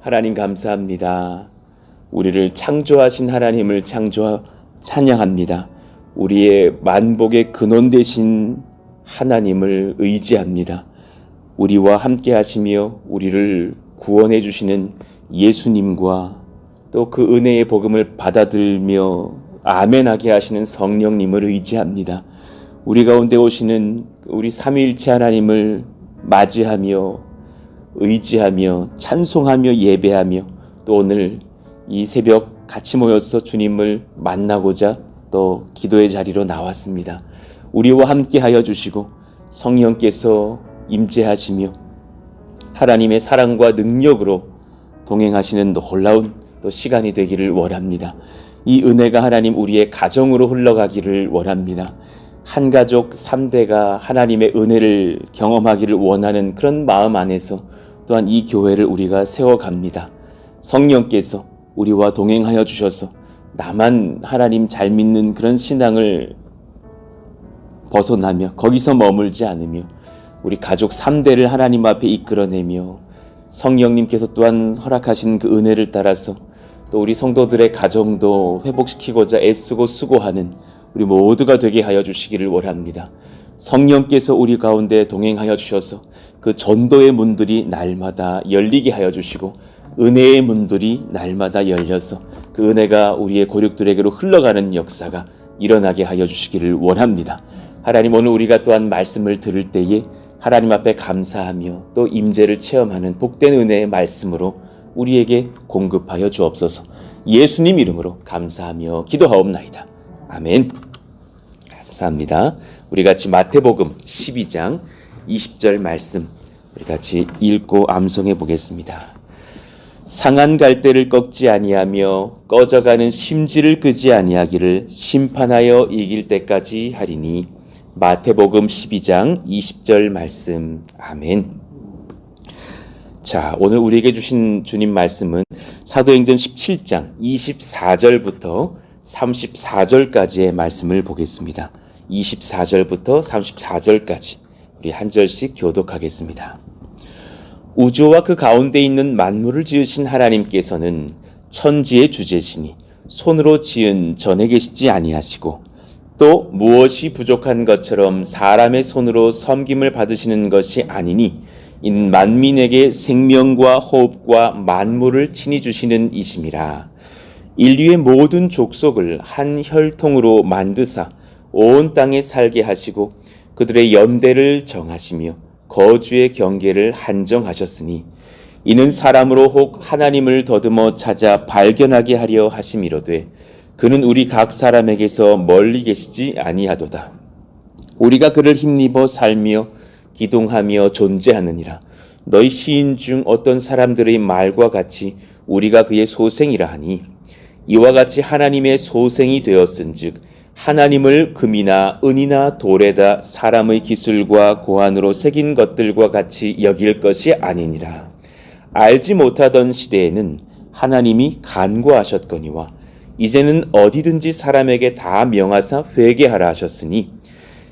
하나님 감사합니다. 우리를 창조하신 하나님을 찬양합니다. 우리의 만복의 근원 되신 하나님을 의지합니다. 우리와 함께 하시며 우리를 구원해 주시는 예수님과 또 그 은혜의 복음을 받아들며 아멘하게 하시는 성령님을 의지합니다. 우리 가운데 오시는 우리 삼위일체 하나님을 맞이하며 의지하며 찬송하며 예배하며 또 오늘 이 새벽 같이 모여서 주님을 만나고자 또 기도의 자리로 나왔습니다. 우리와 함께 하여 주시고 성령께서 임재하시며 하나님의 사랑과 능력으로 동행하시는 놀라운 또 시간이 되기를 원합니다. 이 은혜가 하나님 우리의 가정으로 흘러가기를 원합니다. 한 가족 3대가 하나님의 은혜를 경험하기를 원하는 그런 마음 안에서 또한 이 교회를 우리가 세워갑니다. 성령께서 우리와 동행하여 주셔서 나만 하나님 잘 믿는 그런 신앙을 벗어나며 거기서 머물지 않으며 우리 가족 3대를 하나님 앞에 이끌어내며 성령님께서 또한 허락하신 그 은혜를 따라서 또 우리 성도들의 가정도 회복시키고자 애쓰고 수고하는 우리 모두가 되게 하여 주시기를 원합니다. 성령께서 우리 가운데 동행하여 주셔서 그 전도의 문들이 날마다 열리게 하여 주시고 은혜의 문들이 날마다 열려서 그 은혜가 우리의 고륙들에게로 흘러가는 역사가 일어나게 하여 주시기를 원합니다. 하나님, 오늘 우리가 또한 말씀을 들을 때에 하나님 앞에 감사하며 또 임재를 체험하는 복된 은혜의 말씀으로 우리에게 공급하여 주옵소서. 예수님 이름으로 감사하며 기도하옵나이다. 아멘. 감사합니다. 우리 같이 마태복음 12장 20절 말씀 우리 같이 읽고 암송해 보겠습니다. 상한 갈대를 꺾지 아니하며 꺼져가는 심지를 끄지 아니하기를 심판하여 이길 때까지 하리니. 마태복음 12장 20절 말씀. 아멘. 자, 오늘 우리에게 주신 주님 말씀은 사도행전 17장 24절부터 34절까지의 말씀을 보겠습니다. 24절부터 34절까지 우리 한 절씩 교독하겠습니다. 우주와 그 가운데 있는 만물을 지으신 하나님께서는 천지의 주제시니 손으로 지은 전에 계시지 아니하시고 또 무엇이 부족한 것처럼 사람의 손으로 섬김을 받으시는 것이 아니니 이는 만민에게 생명과 호흡과 만물을 친히 주시는 이심이라. 인류의 모든 족속을 한 혈통으로 만드사 온 땅에 살게 하시고 그들의 연대를 정하시며 거주의 경계를 한정하셨으니 이는 사람으로 혹 하나님을 더듬어 찾아 발견하게 하려 하심이로되 그는 우리 각 사람에게서 멀리 계시지 아니하도다. 우리가 그를 힘입어 살며 기동하며 존재하느니라. 너희 시인 중 어떤 사람들의 말과 같이 우리가 그의 소생이라 하니 이와 같이 하나님의 소생이 되었은즉 하나님을 금이나 은이나 돌에다 사람의 기술과 고안으로 새긴 것들과 같이 여길 것이 아니니라. 알지 못하던 시대에는 하나님이 간구하셨거니와 이제는 어디든지 사람에게 다 명하사 회개하라 하셨으니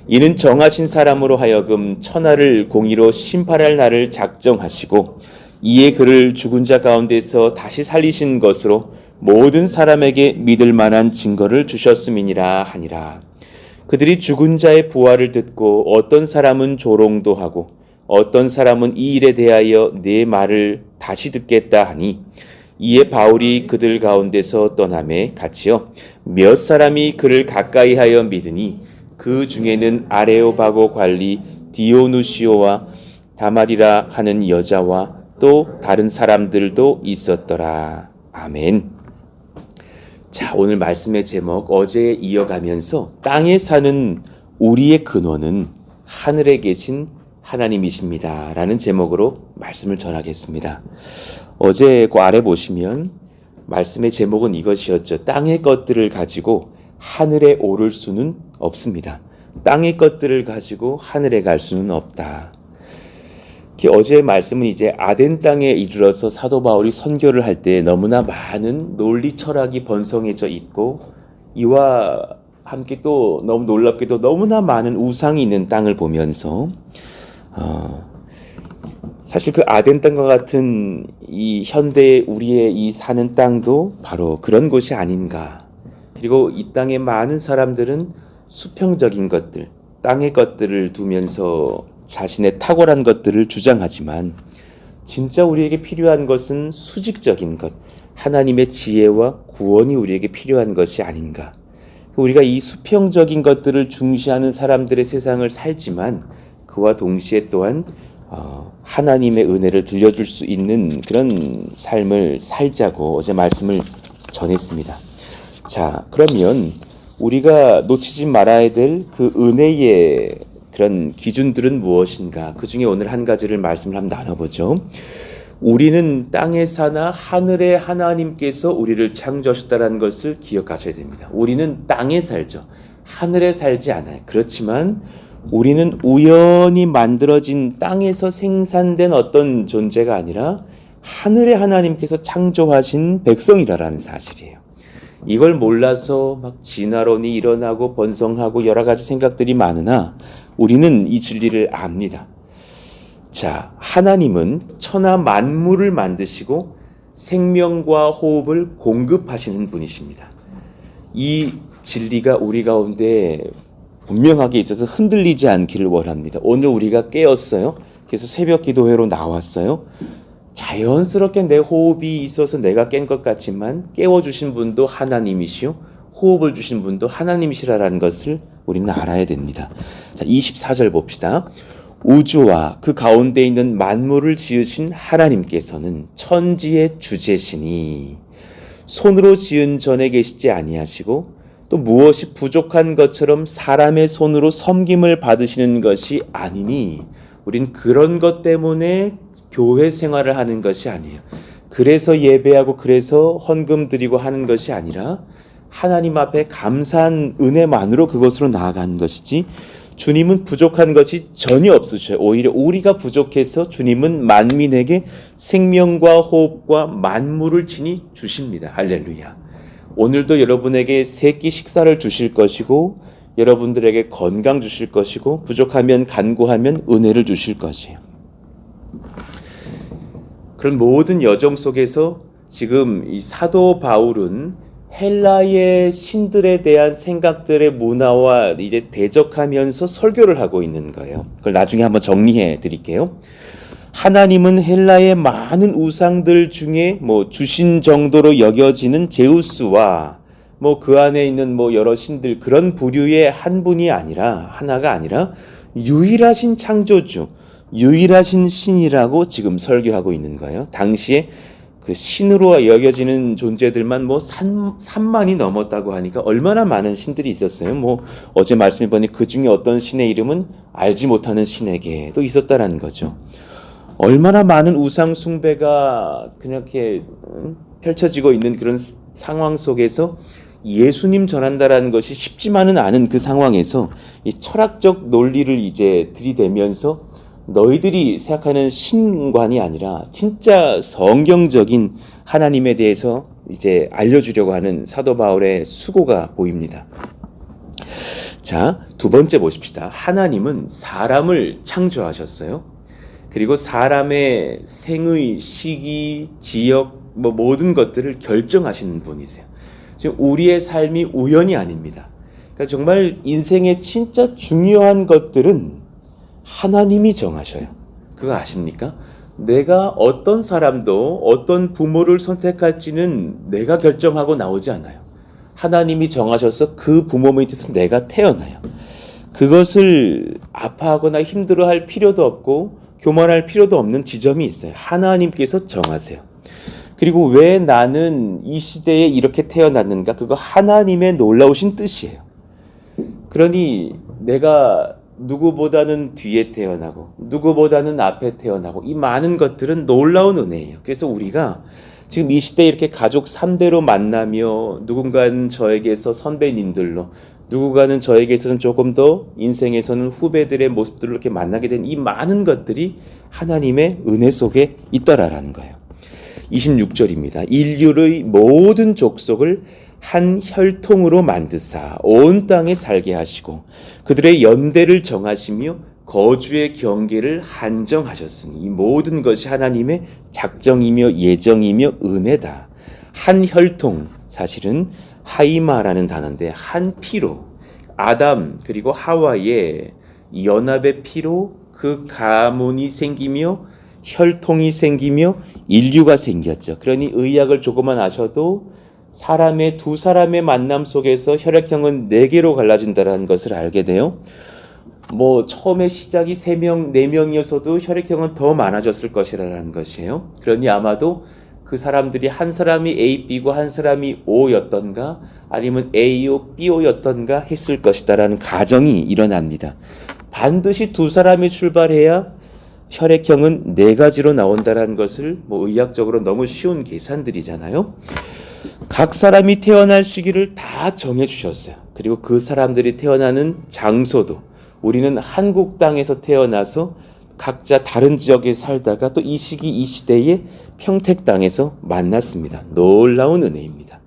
이는 정하신 사람으로 하여금 천하를 공의로 심판할 날을 작정하시고 이에 그를 죽은 자 가운데서 다시 살리신 것으로 모든 사람에게 믿을 만한 증거를 주셨음이니라 하니라. 그들이 죽은 자의 부활을 듣고 어떤 사람은 조롱도 하고 어떤 사람은 이 일에 대하여 내 말을 다시 듣겠다 하니 이에 바울이 그들 가운데서 떠나매 같이요 몇 사람이 그를 가까이하여 믿으니 그 중에는 아레오바고 관리 디오누시오와 다말이라 하는 여자와 또 다른 사람들도 있었더라. 아멘. 자, 오늘 말씀의 제목 어제에 이어가면서 땅에 사는 우리의 근원은 하늘에 계신 하나님이십니다 라는 제목으로 말씀을 전하겠습니다. 어제 그 아래 보시면 말씀의 제목은 이것이었죠. 땅의 것들을 가지고 하늘에 오를 수는 없습니다. 땅의 것들을 가지고 하늘에 갈 수는 없다. 어제의 말씀은 이제 아덴 땅에 이르러서 사도 바울이 선교를 할 때 너무나 많은 논리 철학이 번성해져 있고 이와 함께 또 너무 놀랍게도 너무나 많은 우상이 있는 땅을 보면서 사실 그 아덴 땅과 같은 이 현대 우리의 이 사는 땅도 바로 그런 곳이 아닌가. 그리고 이 땅의 많은 사람들은 수평적인 것들, 땅의 것들을 두면서 자신의 탁월한 것들을 주장하지만 진짜 우리에게 필요한 것은 수직적인 것, 하나님의 지혜와 구원이 우리에게 필요한 것이 아닌가. 우리가 이 수평적인 것들을 중시하는 사람들의 세상을 살지만 그와 동시에 또한 하나님의 은혜를 들려줄 수 있는 그런 삶을 살자고 어제 말씀을 전했습니다. 자, 그러면 우리가 놓치지 말아야 될 그 은혜의 그런 기준들은 무엇인가? 그 중에 오늘 한 가지를 말씀을 한번 나눠보죠. 우리는 땅에 사나 하늘의 하나님께서 우리를 창조하셨다는 것을 기억하셔야 됩니다. 우리는 땅에 살죠. 하늘에 살지 않아요. 그렇지만 우리는 우연히 만들어진 땅에서 생산된 어떤 존재가 아니라 하늘의 하나님께서 창조하신 백성이라는 사실이에요. 이걸 몰라서 막 진화론이 일어나고 번성하고 여러 가지 생각들이 많으나 우리는 이 진리를 압니다. 자, 하나님은 천하 만물을 만드시고 생명과 호흡을 공급하시는 분이십니다. 이 진리가 우리 가운데 분명하게 있어서 흔들리지 않기를 원합니다. 오늘 우리가 깨었어요. 그래서 새벽 기도회로 나왔어요. 자연스럽게 내 호흡이 있어서 내가 깬 것 같지만 깨워주신 분도 하나님이시오. 호흡을 주신 분도 하나님이시라는 것을 우리는 알아야 됩니다. 자, 24절 봅시다. 우주와 그 가운데 있는 만물을 지으신 하나님께서는 천지의 주제시니 손으로 지은 전에 계시지 아니하시고 또 무엇이 부족한 것처럼 사람의 손으로 섬김을 받으시는 것이 아니니 우린 그런 것 때문에 교회 생활을 하는 것이 아니에요. 그래서 예배하고 그래서 헌금 드리고 하는 것이 아니라 하나님 앞에 감사한 은혜만으로 그것으로 나아가는 것이지 주님은 부족한 것이 전혀 없으셔요. 오히려 우리가 부족해서 주님은 만민에게 생명과 호흡과 만물을 친히 주십니다. 할렐루야. 오늘도 여러분에게 세 끼 식사를 주실 것이고 여러분들에게 건강 주실 것이고 부족하면 간구하면 은혜를 주실 것이에요. 그런 모든 여정 속에서 지금 이 사도 바울은 헬라의 신들에 대한 생각들의 문화와 이제 대적하면서 설교를 하고 있는 거예요. 그걸 나중에 한번 정리해 드릴게요. 하나님은 헬라의 많은 우상들 중에 주신 정도로 여겨지는 제우스와 그 안에 있는 여러 신들 그런 부류의 한 분이 아니라 하나가 아니라 유일하신 창조주, 유일하신 신이라고 지금 설교하고 있는 거예요. 당시에 그 신으로 여겨지는 존재들만 3만이 넘었다고 하니까 얼마나 많은 신들이 있었어요. 어제 말씀해 보니 그 중에 어떤 신의 이름은 알지 못하는 신에게도 있었다라는 거죠. 얼마나 많은 우상 숭배가 그렇게 펼쳐지고 있는 그런 상황 속에서 예수님 전한다라는 것이 쉽지만은 않은 그 상황에서 이 철학적 논리를 이제 들이대면서 너희들이 생각하는 신관이 아니라 진짜 성경적인 하나님에 대해서 이제 알려주려고 하는 사도 바울의 수고가 보입니다. 자, 두 번째 보십시다. 하나님은 사람을 창조하셨어요. 그리고 사람의 생의, 시기, 지역 모든 것들을 결정하시는 분이세요. 지금 우리의 삶이 우연이 아닙니다. 그러니까 정말 인생의 진짜 중요한 것들은 하나님이 정하셔요. 그거 아십니까? 내가 어떤 사람도 어떤 부모를 선택할지는 내가 결정하고 나오지 않아요. 하나님이 정하셔서 그 부모 밑에서 내가 태어나요. 그것을 아파하거나 힘들어할 필요도 없고 교만할 필요도 없는 지점이 있어요. 하나님께서 정하세요. 그리고 왜 나는 이 시대에 이렇게 태어났는가? 그거 하나님의 놀라우신 뜻이에요. 그러니 내가 누구보다는 뒤에 태어나고 누구보다는 앞에 태어나고 이 많은 것들은 놀라운 은혜예요. 그래서 우리가 지금 이 시대에 이렇게 가족 3대로 만나며 누군가는 저에게서 선배님들로 누군가는 저에게서는 조금 더 인생에서는 후배들의 모습들을 이렇게 만나게 된 이 많은 것들이 하나님의 은혜 속에 있더라라는 거예요. 26절입니다. 인류의 모든 족속을 한 혈통으로 만드사 온 땅에 살게 하시고 그들의 연대를 정하시며 거주의 경계를 한정하셨으니 이 모든 것이 하나님의 작정이며 예정이며 은혜다. 한 혈통, 사실은 하이마라는 단어인데 한 피로 아담 그리고 하와의 연합의 피로 그 가문이 생기며 혈통이 생기며 인류가 생겼죠. 그러니 의학을 조금만 아셔도 사람의 두 사람의 만남 속에서 혈액형은 4개로 갈라진다는 것을 알게 돼요. 처음에 시작이 3명, 4명이었어도 혈액형은 더 많아졌을 것이라는 것이에요. 그러니 아마도 그 사람들이 한 사람이 A, B고 한 사람이 O였던가 아니면 AO, BO였던가 했을 것이다라는 가정이 일어납니다. 반드시 두 사람이 출발해야 혈액형은 4가지로 나온다는 것을 의학적으로 너무 쉬운 계산들이잖아요. 각 사람이 태어날 시기를 다 정해주셨어요. 그리고 그 사람들이 태어나는 장소도 우리는 한국 땅에서 태어나서 각자 다른 지역에 살다가 또 이 시기 이 시대에 평택 땅에서 만났습니다. 놀라운 은혜입니다.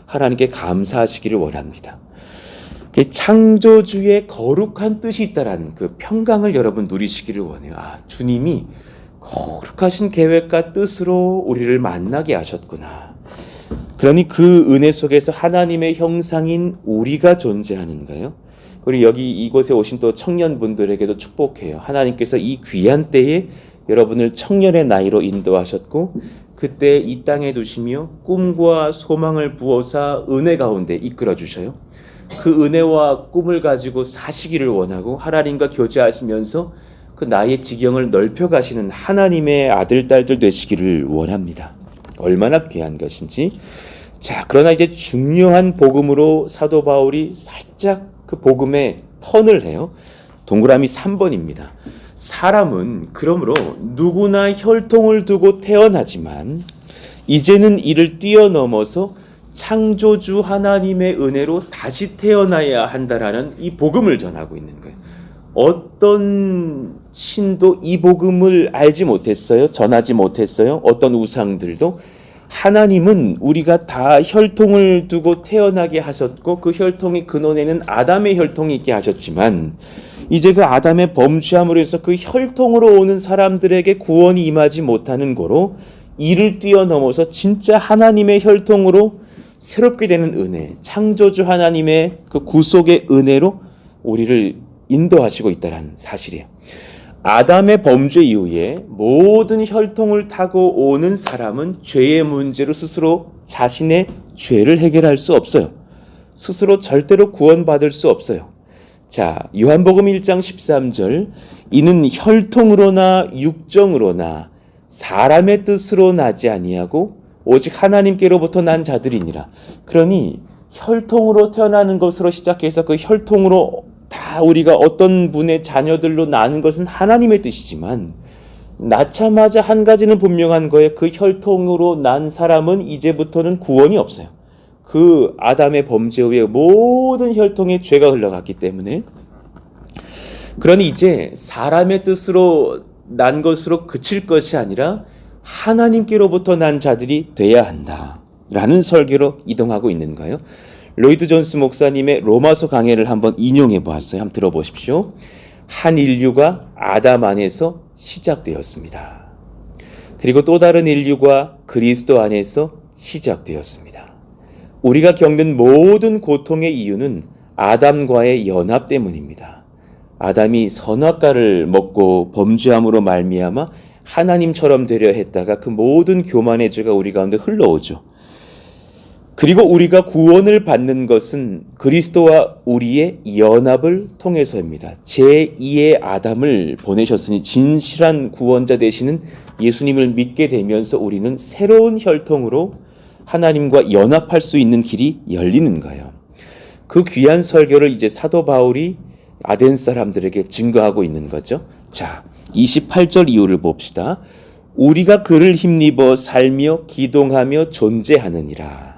하나님께 감사하시기를 원합니다. 창조주의 거룩한 뜻이 있다라는 그 평강을 여러분 누리시기를 원해요. 주님이 거룩하신 계획과 뜻으로 우리를 만나게 하셨구나. 그러니 그 은혜 속에서 하나님의 형상인 우리가 존재하는 거예요. 그리고 여기 이곳에 오신 또 청년분들에게도 축복해요. 하나님께서 이 귀한 때에 여러분을 청년의 나이로 인도하셨고 그때 이 땅에 두시며 꿈과 소망을 부어사 은혜 가운데 이끌어 주셔요. 그 은혜와 꿈을 가지고 사시기를 원하고 하나님과 교제하시면서 그 나의 지경을 넓혀 가시는 하나님의 아들, 딸들 되시기를 원합니다. 얼마나 귀한 것인지. 자, 그러나 이제 중요한 복음으로 사도 바울이 살짝 그 복음에 턴을 해요. 동그라미 3번입니다. 사람은 그러므로 누구나 혈통을 두고 태어나지만 이제는 이를 뛰어넘어서 창조주 하나님의 은혜로 다시 태어나야 한다라는 이 복음을 전하고 있는 거예요. 어떤 신도 이 복음을 알지 못했어요. 전하지 못했어요. 어떤 우상들도. 하나님은 우리가 다 혈통을 두고 태어나게 하셨고 그 혈통의 근원에는 아담의 혈통이 있게 하셨지만 이제 그 아담의 범죄함으로 해서 그 혈통으로 오는 사람들에게 구원이 임하지 못하는 거로 이를 뛰어넘어서 진짜 하나님의 혈통으로 새롭게 되는 은혜, 창조주 하나님의 그 구속의 은혜로 우리를 인도하시고 있다는 사실이에요. 아담의 범죄 이후에 모든 혈통을 타고 오는 사람은 죄의 문제로 스스로 자신의 죄를 해결할 수 없어요. 스스로 절대로 구원받을 수 없어요. 자, 요한복음 1장 13절 이는 혈통으로나 육정으로나 사람의 뜻으로 나지 아니하고 오직 하나님께로부터 난 자들이니라. 그러니 혈통으로 태어나는 것으로 시작해서 그 혈통으로 다 우리가 어떤 분의 자녀들로 나는 것은 하나님의 뜻이지만 낳자마자 한 가지는 분명한 거예요. 그 혈통으로 난 사람은 이제부터는 구원이 없어요. 그 아담의 범죄 후에 모든 혈통에 죄가 흘러갔기 때문에. 그러니 이제 사람의 뜻으로 난 것으로 그칠 것이 아니라 하나님께로부터 난 자들이 돼야 한다라는 설교로 이동하고 있는 거예요. 로이드 존스 목사님의 로마서 강해를 한번 인용해 보았어요. 한번 들어보십시오. 한 인류가 아담 안에서 시작되었습니다. 그리고 또 다른 인류가 그리스도 안에서 시작되었습니다. 우리가 겪는 모든 고통의 이유는 아담과의 연합 때문입니다. 아담이 선악과를 먹고 범죄함으로 말미암아 하나님처럼 되려 했다가 그 모든 교만의 죄가 우리 가운데 흘러오죠. 그리고 우리가 구원을 받는 것은 그리스도와 우리의 연합을 통해서입니다. 제2의 아담을 보내셨으니 진실한 구원자 되시는 예수님을 믿게 되면서 우리는 새로운 혈통으로 하나님과 연합할 수 있는 길이 열리는 거예요. 그 귀한 설교를 이제 사도 바울이 아덴 사람들에게 증거하고 있는 거죠. 자, 28절 이후를 봅시다. 우리가 그를 힘입어 살며 기동하며 존재하느니라.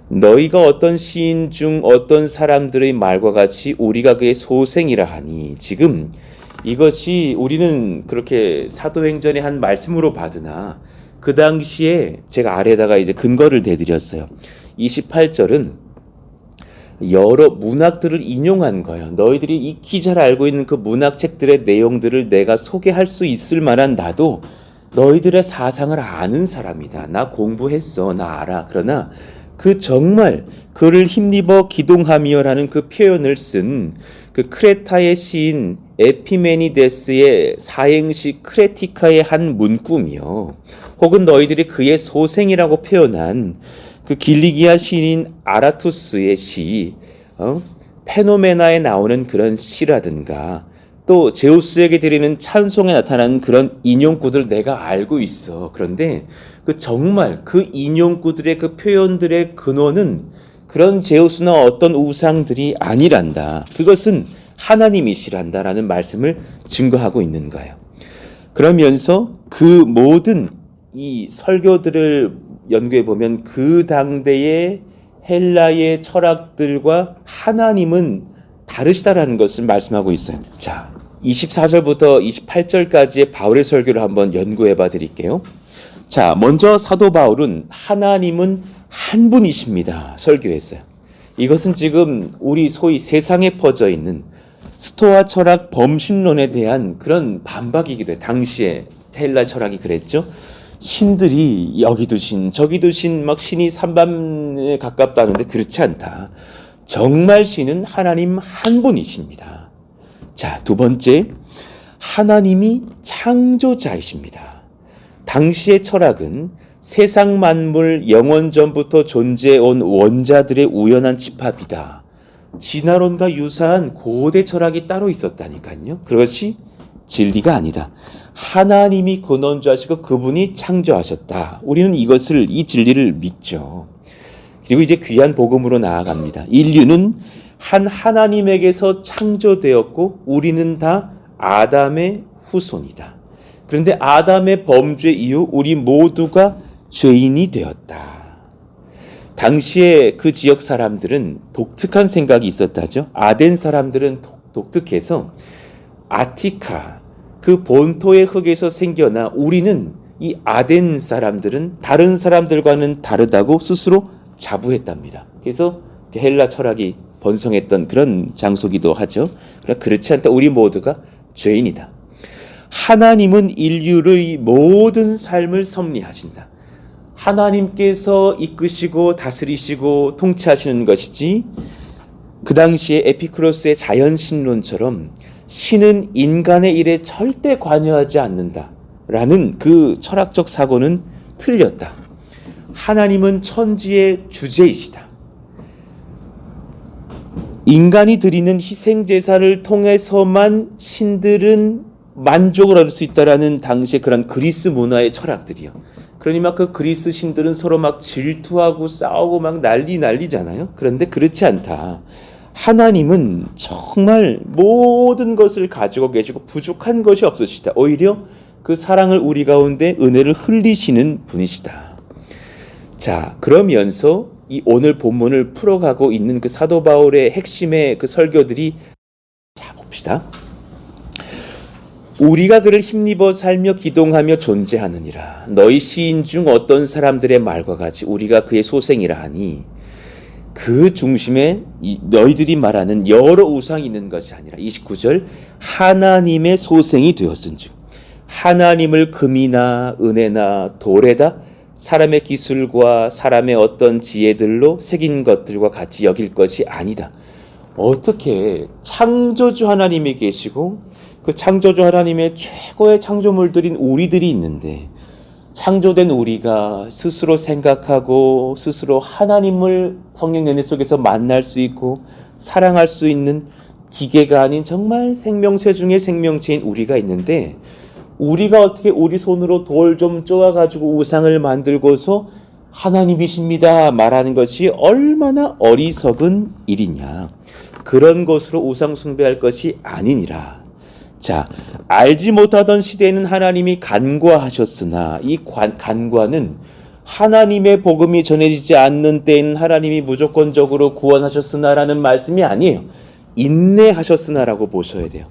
너희가 어떤 시인 중 어떤 사람들의 말과 같이 우리가 그의 소생이라 하니. 지금 이것이 우리는 그렇게 사도행전의 한 말씀으로 받으나 그 당시에 제가 아래다가 이제 근거를 대드렸어요. 28절은 여러 문학들을 인용한 거예요. 너희들이 익히 잘 알고 있는 그 문학책들의 내용들을 내가 소개할 수 있을 만한 나도 너희들의 사상을 아는 사람이다. 나 공부했어. 나 알아. 그러나 그 정말 그를 힘입어 기동하며라는 그 표현을 쓴 그 크레타의 시인 에피메니데스의 사행시 크레티카의 한 문구며 혹은 너희들이 그의 소생이라고 표현한 그 길리기아 시인 아라투스의 시 페노메나에 나오는 그런 시라든가 또 제우스에게 드리는 찬송에 나타나는 그런 인용구들 내가 알고 있어. 그런데 그 정말 그 인용구들의 그 표현들의 근원은 그런 제우스나 어떤 우상들이 아니란다. 그것은 하나님이시란다라는 말씀을 증거하고 있는 거예요. 그러면서 그 모든 이 설교들을 연구해 보면 그 당대의 헬라의 철학들과 하나님은 다르시다라는 것을 말씀하고 있어요. 자, 24절부터 28절까지의 바울의 설교를 한번 연구해 봐 드릴게요. 자, 먼저 사도 바울은 하나님은 한 분이십니다. 설교했어요. 이것은 지금 우리 소위 세상에 퍼져 있는 스토아 철학 범신론에 대한 그런 반박이기도 해요. 당시에 헬라 철학이 그랬죠. 신들이 여기도 신, 저기도 신, 막 신이 산반에 가깝다는데 그렇지 않다. 정말 신은 하나님 한 분이십니다. 자, 두 번째, 하나님이 창조자이십니다. 당시의 철학은 세상 만물 영원 전부터 존재해온 원자들의 우연한 집합이다. 진화론과 유사한 고대 철학이 따로 있었다니까요. 그것이 진리가 아니다. 하나님이 근원주하시고 그분이 창조하셨다. 우리는 이 진리를 믿죠. 그리고 이제 귀한 복음으로 나아갑니다. 인류는 한 하나님에게서 창조되었고 우리는 다 아담의 후손이다. 그런데 아담의 범죄 이후 우리 모두가 죄인이 되었다. 당시에 그 지역 사람들은 독특한 생각이 있었다죠. 아덴 사람들은 독특해서 아티카, 그 본토의 흙에서 생겨나 우리는 이 아덴 사람들은 다른 사람들과는 다르다고 스스로 자부했답니다. 그래서 헬라 철학이 번성했던 그런 장소기도 하죠. 그러나 그렇지 않다. 우리 모두가 죄인이다. 하나님은 인류의 모든 삶을 섭리하신다. 하나님께서 이끄시고 다스리시고 통치하시는 것이지 그 당시에 에피쿠로스의 자연신론처럼 신은 인간의 일에 절대 관여하지 않는다라는 그 철학적 사고는 틀렸다. 하나님은 천지의 주제이시다. 인간이 드리는 희생제사를 통해서만 신들은 만족을 얻을 수 있다라는 당시의 그런 그리스 문화의 철학들이요. 그러니 막 그 그리스 신들은 서로 막 질투하고 싸우고 막 난리잖아요. 그런데 그렇지 않다. 하나님은 정말 모든 것을 가지고 계시고 부족한 것이 없으시다. 오히려 그 사랑을 우리 가운데 은혜를 흘리시는 분이시다. 자, 그러면서 이 오늘 본문을 풀어가고 있는 그 사도 바울의 핵심의 그 설교들이 자 봅시다. 우리가 그를 힘입어 살며 기동하며 존재하느니라. 너희 시인 중 어떤 사람들의 말과 같이 우리가 그의 소생이라 하니 그 중심에 너희들이 말하는 여러 우상이 있는 것이 아니라 29절 하나님의 소생이 되었은즉 하나님을 금이나 은혜나 돌에다 사람의 기술과 사람의 어떤 지혜들로 새긴 것들과 같이 여길 것이 아니다. 어떻게 창조주 하나님이 계시고 그 창조주 하나님의 최고의 창조물들인 우리들이 있는데 창조된 우리가 스스로 생각하고 스스로 하나님을 성령 연애 속에서 만날 수 있고 사랑할 수 있는 기계가 아닌 정말 생명체 중에 생명체인 우리가 있는데 우리가 어떻게 우리 손으로 돌 좀 쪼아가지고 우상을 만들고서 하나님이십니다 말하는 것이 얼마나 어리석은 일이냐. 그런 것으로 우상 숭배할 것이 아니니라. 자, 알지 못하던 시대에는 하나님이 간과하셨으나 이 간과는 하나님의 복음이 전해지지 않는 때에는 하나님이 무조건적으로 구원하셨으나라는 말씀이 아니에요. 인내하셨으나라고 보셔야 돼요.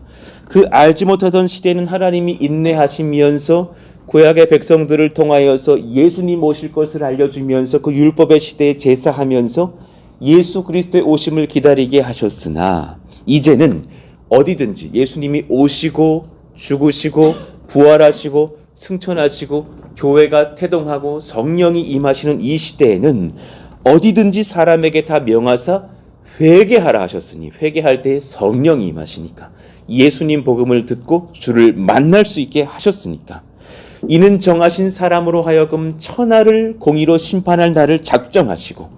그 알지 못하던 시대에는 하나님이 인내하시면서 구약의 백성들을 통하여서 예수님 오실 것을 알려주면서 그 율법의 시대에 제사하면서 예수 그리스도의 오심을 기다리게 하셨으나 이제는 어디든지 예수님이 오시고 죽으시고 부활하시고 승천하시고 교회가 태동하고 성령이 임하시는 이 시대에는 어디든지 사람에게 다 명하사 회개하라 하셨으니, 회개할 때 성령이 임하시니까, 예수님 복음을 듣고 주를 만날 수 있게 하셨으니까, 이는 정하신 사람으로 하여금 천하를 공의로 심판할 날을 작정하시고,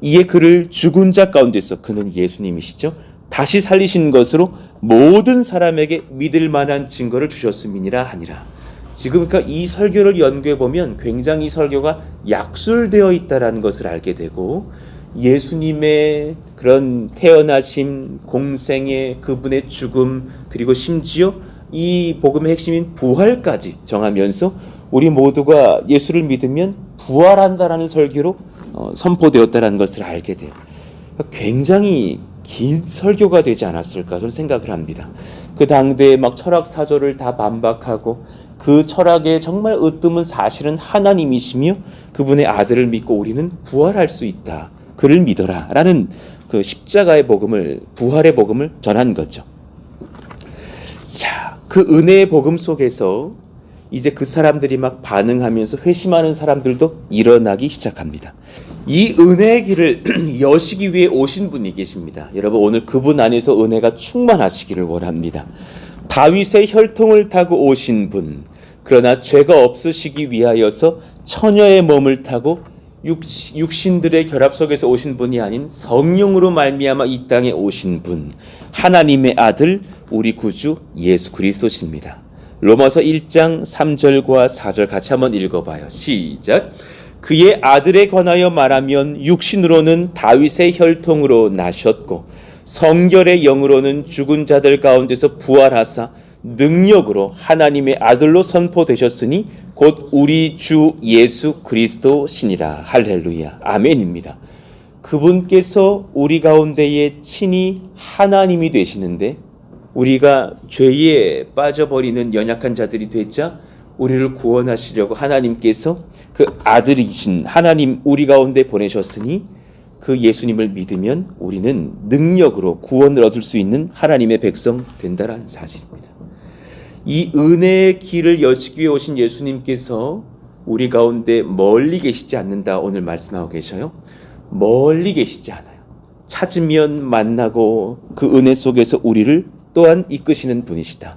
이에 그를 죽은 자 가운데서, 그는 예수님이시죠, 다시 살리신 것으로 모든 사람에게 믿을 만한 증거를 주셨음이니라 하니라. 지금 그러니까 이 설교를 연구해 보면 굉장히 이 설교가 약술되어 있다라는 것을 알게 되고, 예수님의 그런 태어나심, 공생의 그분의 죽음, 그리고 심지어 이 복음의 핵심인 부활까지 정하면서 우리 모두가 예수를 믿으면 부활한다라는 설교로 선포되었다라는 것을 알게 돼요. 굉장히 긴 설교가 되지 않았을까 저는 생각을 합니다. 그 당대에 막 철학 사조를 다 반박하고, 그 철학에 정말 으뜸은 사실은 하나님이시며 그분의 아들을 믿고 우리는 부활할 수 있다, 그를 믿어라 라는 그 십자가의 복음을, 부활의 복음을 전한 거죠. 자, 그 은혜의 복음 속에서 이제 그 사람들이 막 반응하면서 회심하는 사람들도 일어나기 시작합니다. 이 은혜의 길을 여시기 위해 오신 분이 계십니다. 여러분, 오늘 그분 안에서 은혜가 충만하시기를 원합니다. 다윗의 혈통을 타고 오신 분, 그러나 죄가 없으시기 위하여서 처녀의 몸을 타고 육신들의 결합 속에서 오신 분이 아닌 성령으로 말미암아 이 땅에 오신 분, 하나님의 아들 우리 구주 예수 그리스도십니다. 로마서 1장 3절과 4절 같이 한번 읽어봐요. 시작. 그의 아들에 관하여 말하면 육신으로는 다윗의 혈통으로 나셨고 성결의 영으로는 죽은 자들 가운데서 부활하사 능력으로 하나님의 아들로 선포되셨으니 곧 우리 주 예수 그리스도시니라. 할렐루야, 아멘입니다. 그분께서 우리 가운데에 친히 하나님이 되시는데, 우리가 죄에 빠져버리는 연약한 자들이 되자 우리를 구원하시려고 하나님께서 그 아들이신 하나님 우리 가운데 보내셨으니, 그 예수님을 믿으면 우리는 능력으로 구원을 얻을 수 있는 하나님의 백성 된다라는 사실입니다. 이 은혜의 길을 여시기 위해 오신 예수님께서 우리 가운데 멀리 계시지 않는다 오늘 말씀하고 계셔요. 멀리 계시지 않아요. 찾으면 만나고 그 은혜 속에서 우리를 또한 이끄시는 분이시다.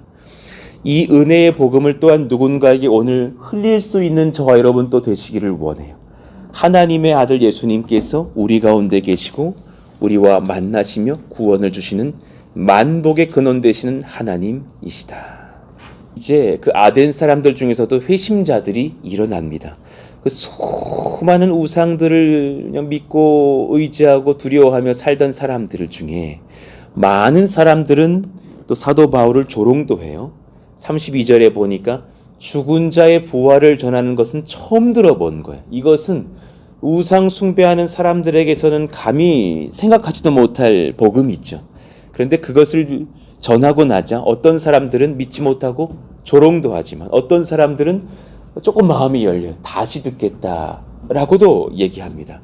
이 은혜의 복음을 또한 누군가에게 오늘 흘릴 수 있는 저와 여러분 또 되시기를 원해요. 하나님의 아들 예수님께서 우리 가운데 계시고 우리와 만나시며 구원을 주시는 만복의 근원 되시는 하나님이시다. 이제 그 아덴 사람들 중에서도 회심자들이 일어납니다. 그 수많은 우상들을 그냥 믿고 의지하고 두려워하며 살던 사람들 중에 많은 사람들은 또 사도 바울을 조롱도 해요. 32절에 보니까 죽은 자의 부활을 전하는 것은 처음 들어본 거예요. 이것은 우상 숭배하는 사람들에게서는 감히 생각하지도 못할 복음이죠. 그런데 그것을 전하고 나자 어떤 사람들은 믿지 못하고 조롱도 하지만 어떤 사람들은 조금 마음이 열려요. 다시 듣겠다라고도 얘기합니다.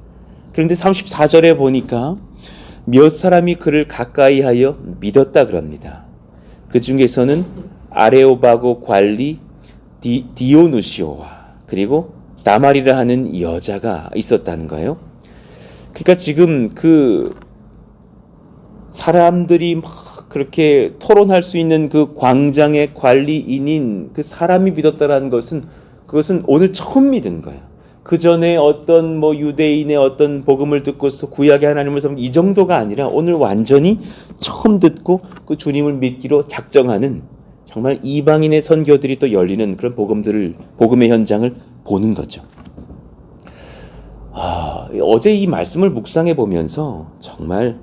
그런데 34절에 보니까 몇 사람이 그를 가까이 하여 믿었다 그럽니다. 그 중에서는 아레오바고 관리 디오누시오와 그리고 다말이라 하는 여자가 있었다는 거예요. 그러니까 지금 그 사람들이 막 그렇게 토론할 수 있는 그 광장의 관리인인 그 사람이 믿었다라는 것은, 그것은 오늘 처음 믿은 거예요. 그 전에 어떤 유대인의 어떤 복음을 듣고서 구약의 하나님을 섬기는 이 정도가 아니라 오늘 완전히 처음 듣고 그 주님을 믿기로 작정하는, 정말 이방인의 선교들이 또 열리는 그런 복음의 현장을 보는 거죠. 어제 이 말씀을 묵상해 보면서 정말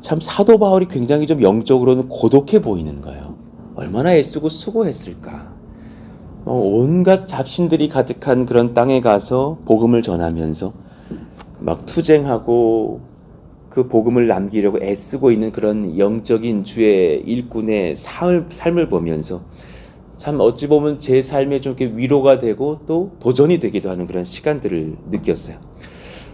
참 사도 바울이 굉장히 좀 영적으로는 고독해 보이는 거예요. 얼마나 애쓰고 수고했을까. 온갖 잡신들이 가득한 그런 땅에 가서 복음을 전하면서 막 투쟁하고 그 복음을 남기려고 애쓰고 있는 그런 영적인 주의 일꾼의 삶을 보면서 참 어찌 보면 제 삶에 좀 이렇게 위로가 되고 또 도전이 되기도 하는 그런 시간들을 느꼈어요.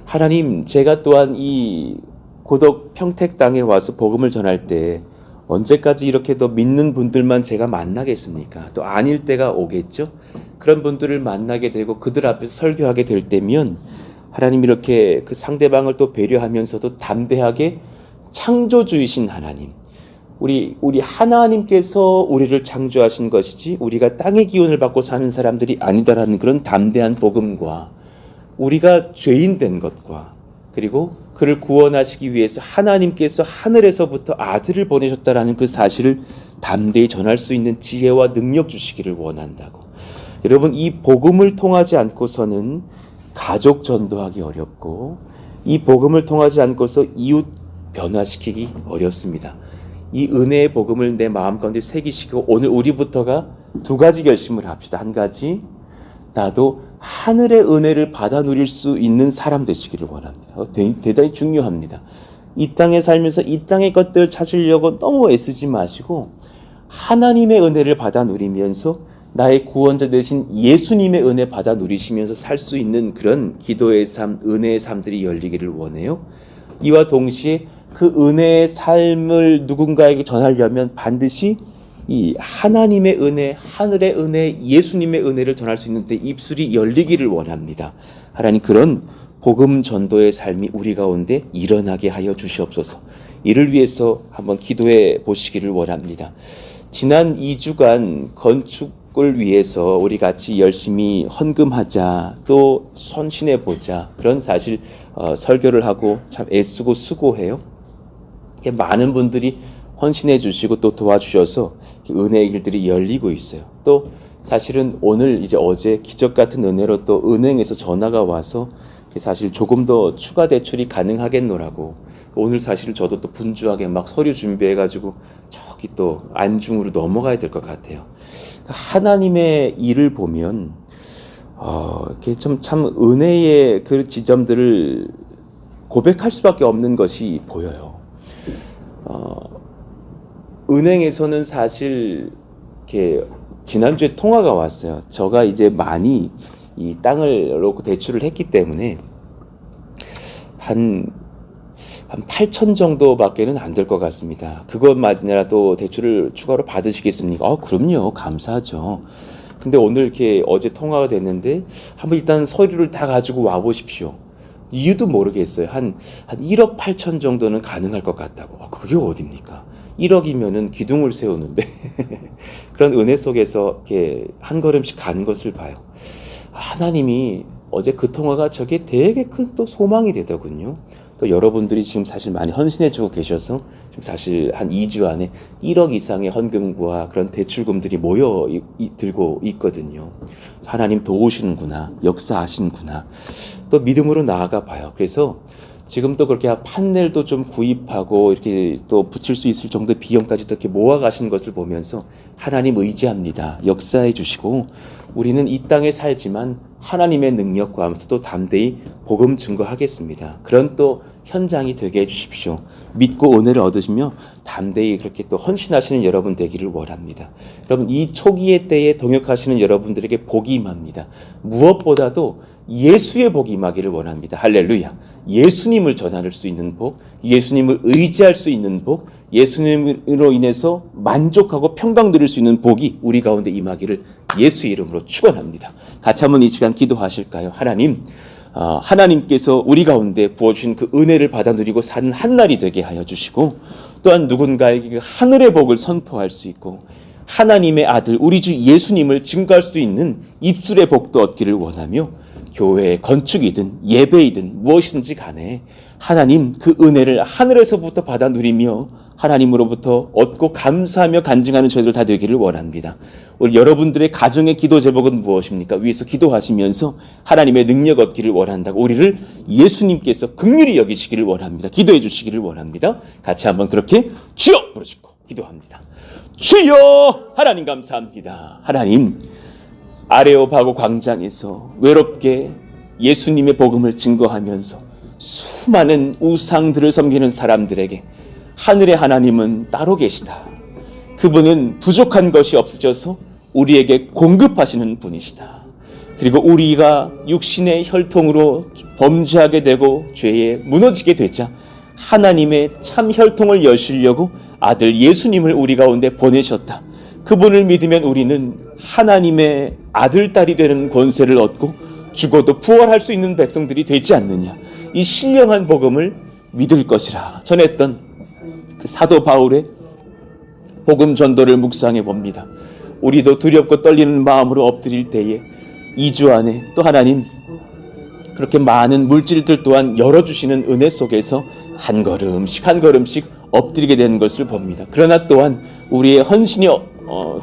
하나님, 제가 또한 이 고덕 평택 땅에 와서 복음을 전할 때 언제까지 이렇게 더 믿는 분들만 제가 만나겠습니까? 또 아닐 때가 오겠죠? 그런 분들을 만나게 되고 그들 앞에서 설교하게 될 때면 하나님 이렇게 그 상대방을 또 배려하면서도 담대하게 창조주이신 하나님, 우리 하나님께서 우리를 창조하신 것이지 우리가 땅의 기운을 받고 사는 사람들이 아니다라는 그런 담대한 복음과 우리가 죄인 된 것과 그리고 그를 구원하시기 위해서 하나님께서 하늘에서부터 아들을 보내셨다라는 그 사실을 담대히 전할 수 있는 지혜와 능력 주시기를 원한다고. 여러분, 이 복음을 통하지 않고서는 가족 전도하기 어렵고 이 복음을 통하지 않고서 이웃 변화시키기 어렵습니다. 이 은혜의 복음을 내 마음 가운데 새기시고 오늘 우리부터가 두 가지 결심을 합시다. 한 가지, 나도 하늘의 은혜를 받아 누릴 수 있는 사람 되시기를 원합니다. 대단히 중요합니다. 이 땅에 살면서 이 땅의 것들 찾으려고 너무 애쓰지 마시고 하나님의 은혜를 받아 누리면서 나의 구원자 되신 예수님의 은혜 받아 누리시면서 살 수 있는 그런 기도의 삶, 은혜의 삶들이 열리기를 원해요. 이와 동시에 그 은혜의 삶을 누군가에게 전하려면 반드시 이 하나님의 은혜, 하늘의 은혜, 예수님의 은혜를 전할 수 있는 데 입술이 열리기를 원합니다. 하나님, 그런 복음 전도의 삶이 우리 가운데 일어나게 하여 주시옵소서. 이를 위해서 한번 기도해 보시기를 원합니다. 지난 2주간 건축을 위해서 우리 같이 열심히 헌금하자, 또 헌신해 보자, 그런 사실 설교를 하고 참 애쓰고 수고해요. 많은 분들이 헌신해 주시고 또 도와주셔서 은혜의 길들이 열리고 있어요. 또 사실은 오늘 이제 어제 기적 같은 은혜로 또 은행에서 전화가 와서 사실 조금 더 추가 대출이 가능하겠노라고, 오늘 사실 저도 또 분주하게 막 서류 준비해가지고 저기 또 안중으로 넘어가야 될 것 같아요. 하나님의 일을 보면 이렇게 참 은혜의 그 지점들을 고백할 수밖에 없는 것이 보여요. 은행에서는 사실 이렇게 지난주에 통화가 왔어요. 제가 이제 많이 이 땅을 놓고 대출을 했기 때문에 한 8천 정도밖에는 안 될 것 같습니다. 그것만이라도 대출을 추가로 받으시겠습니까? 그럼요. 감사하죠. 근데 오늘 이렇게 어제 통화가 됐는데 한번 일단 서류를 다 가지고 와 보십시오. 이유도 모르겠어요. 한 1억 8천 정도는 가능할 것 같다고. 그게 어딥니까? 1억이면은 기둥을 세우는데 그런 은혜 속에서 이렇게 한 걸음씩 가는 것을 봐요. 하나님이 어제 그 통화가 저게 되게 큰 또 소망이 되더군요. 또 여러분들이 지금 사실 많이 헌신해주고 계셔서 지금 사실 한 2주 안에 1억 이상의 헌금과 그런 대출금들이 모여 들고 있거든요. 하나님 도우시는구나, 역사하시는구나, 또 믿음으로 나아가 봐요. 그래서 지금 또 그렇게 판넬도 좀 구입하고 이렇게 또 붙일 수 있을 정도의 비용까지 또 이렇게 모아가신 것을 보면서 하나님 의지합니다. 역사해 주시고 우리는 이 땅에 살지만 하나님의 능력과 하면서 또 담대히 복음 증거하겠습니다. 그런 또 현장이 되게 해주십시오. 믿고 은혜를 얻으시며 담대히 그렇게 또 헌신하시는 여러분 되기를 원합니다. 여러분, 이 초기의 때에 동역하시는 여러분들에게 복이 임합니다. 무엇보다도 예수의 복이 임하기를 원합니다. 할렐루야. 예수님을 전할 수 있는 복, 예수님을 의지할 수 있는 복, 예수님으로 인해서 만족하고 평강 누릴 수 있는 복이 우리 가운데 임하기를 예수의 이름으로 축원합니다. 같이 한번 이 시간 기도하실까요? 하나님께서 우리 가운데 부어주신 그 은혜를 받아 누리고 사는 한 날이 되게 하여 주시고, 또한 누군가에게 그 하늘의 복을 선포할 수 있고 하나님의 아들 우리 주 예수님을 증거할 수 있는 입술의 복도 얻기를 원하며, 교회의 건축이든 예배이든 무엇이든지 간에 하나님 그 은혜를 하늘에서부터 받아 누리며 하나님으로부터 얻고 감사하며 간증하는 저희들 다 되기를 원합니다. 우리 여러분들의 가정의 기도 제목은 무엇입니까? 위에서 기도하시면서 하나님의 능력 얻기를 원한다고 우리를 예수님께서 긍휼히 여기시기를 원합니다. 기도해 주시기를 원합니다. 같이 한번 그렇게 주여 부르짖고 기도합니다. 주여! 하나님 감사합니다. 하나님, 아레오바고 광장에서 외롭게 예수님의 복음을 증거하면서 수많은 우상들을 섬기는 사람들에게 하늘의 하나님은 따로 계시다. 그분은 부족한 것이 없으셔서 우리에게 공급하시는 분이시다. 그리고 우리가 육신의 혈통으로 범죄하게 되고 죄에 무너지게 되자 하나님의 참 혈통을 여시려고 아들 예수님을 우리 가운데 보내셨다. 그분을 믿으면 우리는 하나님의 아들, 딸이 되는 권세를 얻고 죽어도 부활할 수 있는 백성들이 되지 않느냐. 이 신령한 복음을 믿을 것이라 전했던 그 사도 바울의 복음 전도를 묵상해 봅니다. 우리도 두렵고 떨리는 마음으로 엎드릴 때에 2주 안에 또 하나님 그렇게 많은 물질들 또한 열어주시는 은혜 속에서 한 걸음씩 한 걸음씩 엎드리게 되는 것을 봅니다. 그러나 또한 우리의 헌신이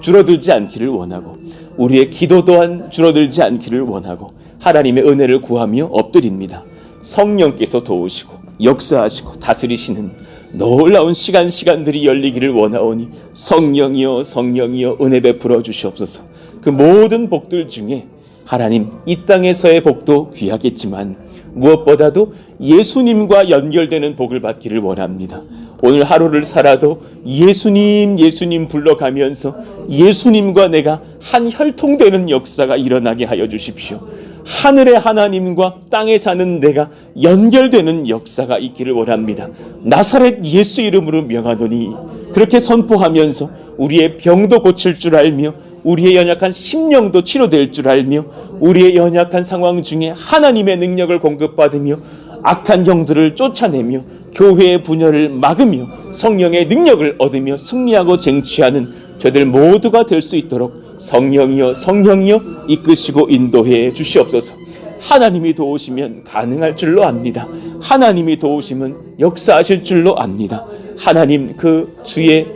줄어들지 않기를 원하고 우리의 기도 또한 줄어들지 않기를 원하고 하나님의 은혜를 구하며 엎드립니다. 성령께서 도우시고 역사하시고 다스리시는 놀라운 시간들이 열리기를 원하오니 성령이여 성령이여 은혜 베풀어 주시옵소서. 그 모든 복들 중에 하나님 이 땅에서의 복도 귀하겠지만 무엇보다도 예수님과 연결되는 복을 받기를 원합니다. 오늘 하루를 살아도 예수님 불러가면서 예수님과 내가 한 혈통되는 역사가 일어나게 하여 주십시오. 하늘의 하나님과 땅에 사는 내가 연결되는 역사가 있기를 원합니다. 나사렛 예수 이름으로 명하노니 그렇게 선포하면서 우리의 병도 고칠 줄 알며 우리의 연약한 심령도 치료될 줄 알며 우리의 연약한 상황 중에 하나님의 능력을 공급받으며 악한 영들을 쫓아내며 교회의 분열을 막으며 성령의 능력을 얻으며 승리하고 쟁취하는 저들 모두가 될 수 있도록 성령이여 성령이여 이끄시고 인도해 주시옵소서. 하나님이 도우시면 가능할 줄로 압니다. 하나님이 도우시면 역사하실 줄로 압니다. 하나님 그 주의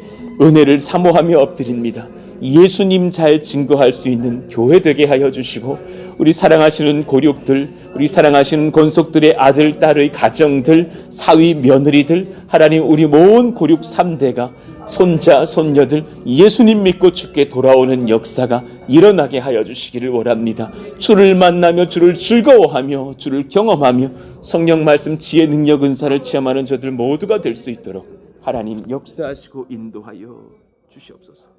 은혜를 사모하며 엎드립니다. 예수님 잘 증거할 수 있는 교회 되게 하여 주시고 우리 사랑하시는 고륙들, 우리 사랑하시는 권속들의 아들, 딸의 가정들, 사위, 며느리들, 하나님 우리 모은 고륙 3대가 손자, 손녀들 예수님 믿고 주께 돌아오는 역사가 일어나게 하여 주시기를 원합니다. 주를 만나며 주를 즐거워하며 주를 경험하며 성령 말씀, 지혜, 능력, 은사를 체험하는 저들 모두가 될 수 있도록 하나님 역사하시고 인도하여 주시옵소서.